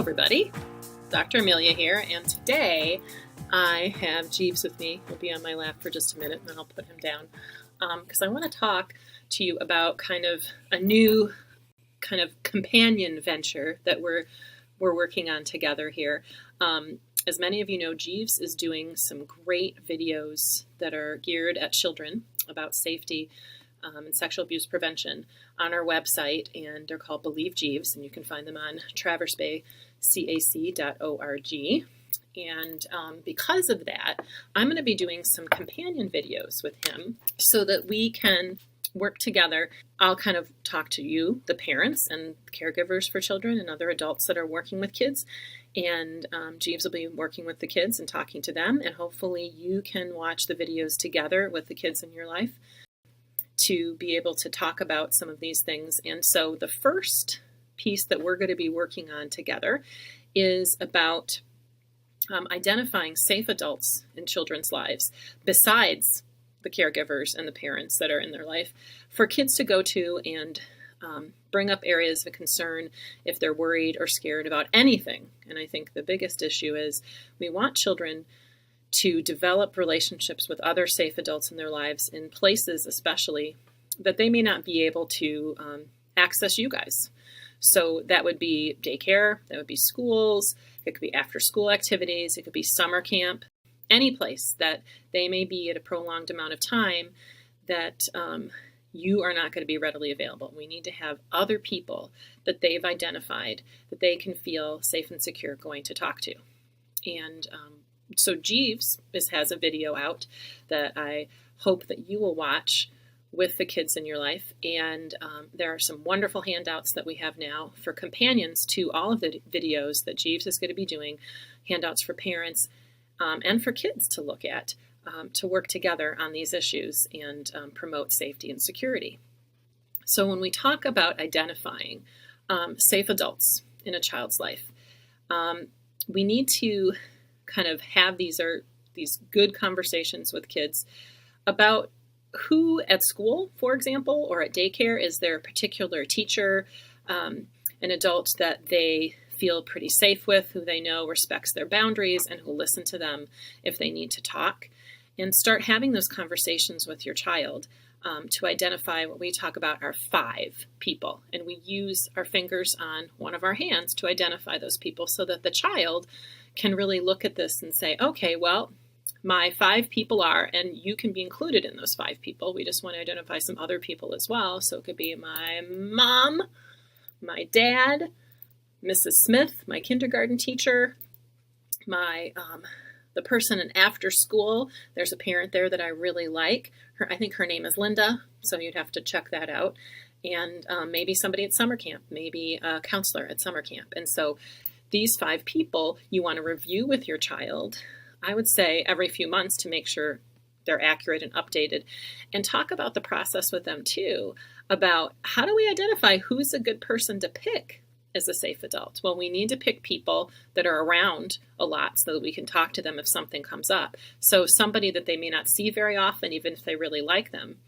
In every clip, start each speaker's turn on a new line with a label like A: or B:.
A: everybody. Dr. Amelia here, and today I have Jeeves with me. He'll be on my lap for just a minute, and then I'll put him down because I want to talk to you about kind of a new kind of companion venture that we're working on together here. As many of you know, Jeeves is doing some great videos that are geared at children about safety and sexual abuse prevention on our website, and they're called Believe Jeeves, and you can find them on traversbaycac.org. And because of that, I'm going to be doing some companion videos with him so that we can work together. I'll kind of talk to you, the parents and caregivers for children and other adults that are working with kids. And Jeeves will be working with the kids and talking to them. And hopefully you can watch the videos together with the kids in your life to be able to talk about some of these things. And so the first piece that we're going to be working on together is about identifying safe adults in children's lives, besides the caregivers and the parents that are in their life, for kids to go to and bring up areas of concern if they're worried or scared about anything. And I think the biggest issue is we want children to develop relationships with other safe adults in their lives in places especially that they may not be able to access you guys. So that would be daycare, that would be schools, it could be after school activities, it could be summer camp, any place that they may be at a prolonged amount of time that you are not going to be readily available. We need to have other people that they've identified that they can feel safe and secure going to talk to. And so Jeeves has a video out that I hope that you will watch with the kids in your life. And there are some wonderful handouts that we have now for companions to all of the videos that Jeeves is going to be doing, handouts for parents and for kids to look at, to work together on these issues and promote safety and security. So when we talk about identifying safe adults in a child's life, we need to kind of have these good conversations with kids about who at school, for example, or at daycare, is there a particular teacher, an adult that they feel pretty safe with, who they know respects their boundaries and who will listen to them if they need to talk, and start having those conversations with your child to identify what we talk about are 5 people. And we use our fingers on one of our hands to identify those people so that the child can really look at this and say, okay, well, my 5 people are, and you can be included in those 5 people. We just want to identify some other people as well. So it could be my mom, my dad, Mrs. Smith, my kindergarten teacher, my the person in after school. There's a parent there that I really like. I think her name is Linda, so you'd have to check that out. And maybe somebody at summer camp, maybe a counselor at summer camp. And so these 5 people you want to review with your child, I would say every few months, to make sure they're accurate and updated, and talk about the process with them too, about how do we identify who's a good person to pick as a safe adult? Well, we need to pick people that are around a lot so that we can talk to them if something comes up. So somebody that they may not see very often, even if they really like them,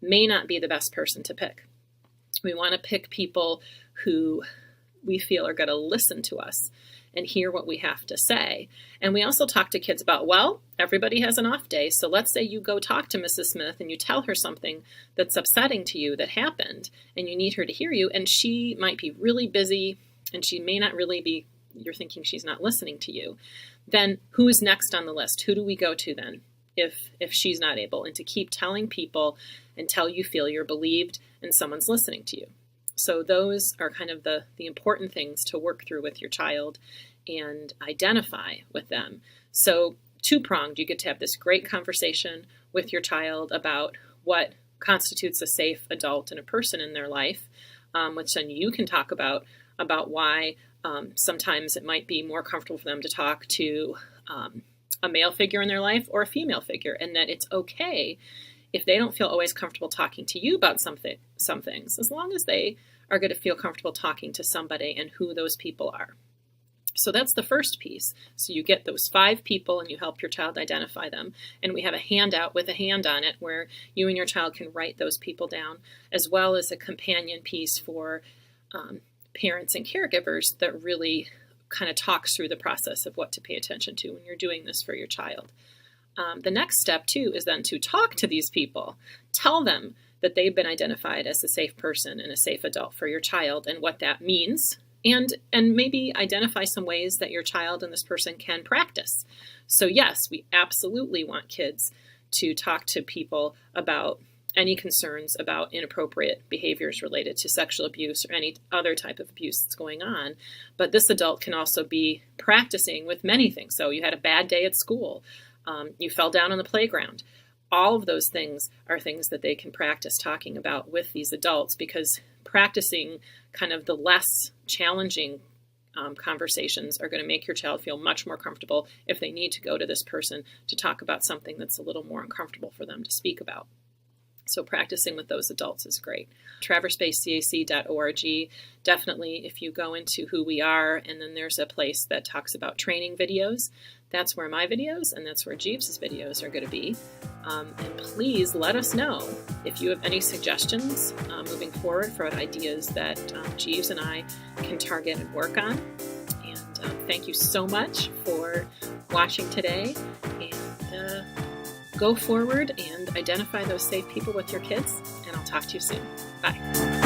A: may not be the best person to pick. We want to pick people who we feel are going to listen to us and hear what we have to say. And we also talk to kids about, well, everybody has an off day. So let's say you go talk to Mrs. Smith and you tell her something that's upsetting to you that happened, and you need her to hear you, and she might be really busy, and she may not really be, you're thinking she's not listening to you. Then who is next on the list? Who do we go to then if she's not able? And to keep telling people until you feel you're believed and someone's listening to you. So those are kind of the important things to work through with your child and identify with them. So 2-pronged, you get to have this great conversation with your child about what constitutes a safe adult and a person in their life, which then you can talk about why sometimes it might be more comfortable for them to talk to a male figure in their life or a female figure, and that it's okay if they don't feel always comfortable talking to you about some things, as long as they are going to feel comfortable talking to somebody and who those people are. So that's the first piece. So you get those 5 people and you help your child identify them. And we have a handout with a hand on it where you and your child can write those people down, as well as a companion piece for parents and caregivers that really kind of talks through the process of what to pay attention to when you're doing this for your child. The next step, too, is then to talk to these people. Tell them that they've been identified as a safe person and a safe adult for your child and what that means. And maybe identify some ways that your child and this person can practice. So yes, we absolutely want kids to talk to people about any concerns about inappropriate behaviors related to sexual abuse or any other type of abuse that's going on. But this adult can also be practicing with many things. So you had a bad day at school. You fell down on the playground. All of those things are things that they can practice talking about with these adults, because practicing kind of the less challenging conversations are going to make your child feel much more comfortable if they need to go to this person to talk about something that's a little more uncomfortable for them to speak about. So practicing with those adults is great. TraverseBayCAC.org. Definitely, if you go into who we are, and then there's a place that talks about training videos, that's where my videos and that's where Jeeves' videos are going to be. And please let us know if you have any suggestions moving forward for ideas that Jeeves and I can target and work on. And thank you so much for watching today. And go forward and identify those safe people with your kids. And I'll talk to you soon. Bye.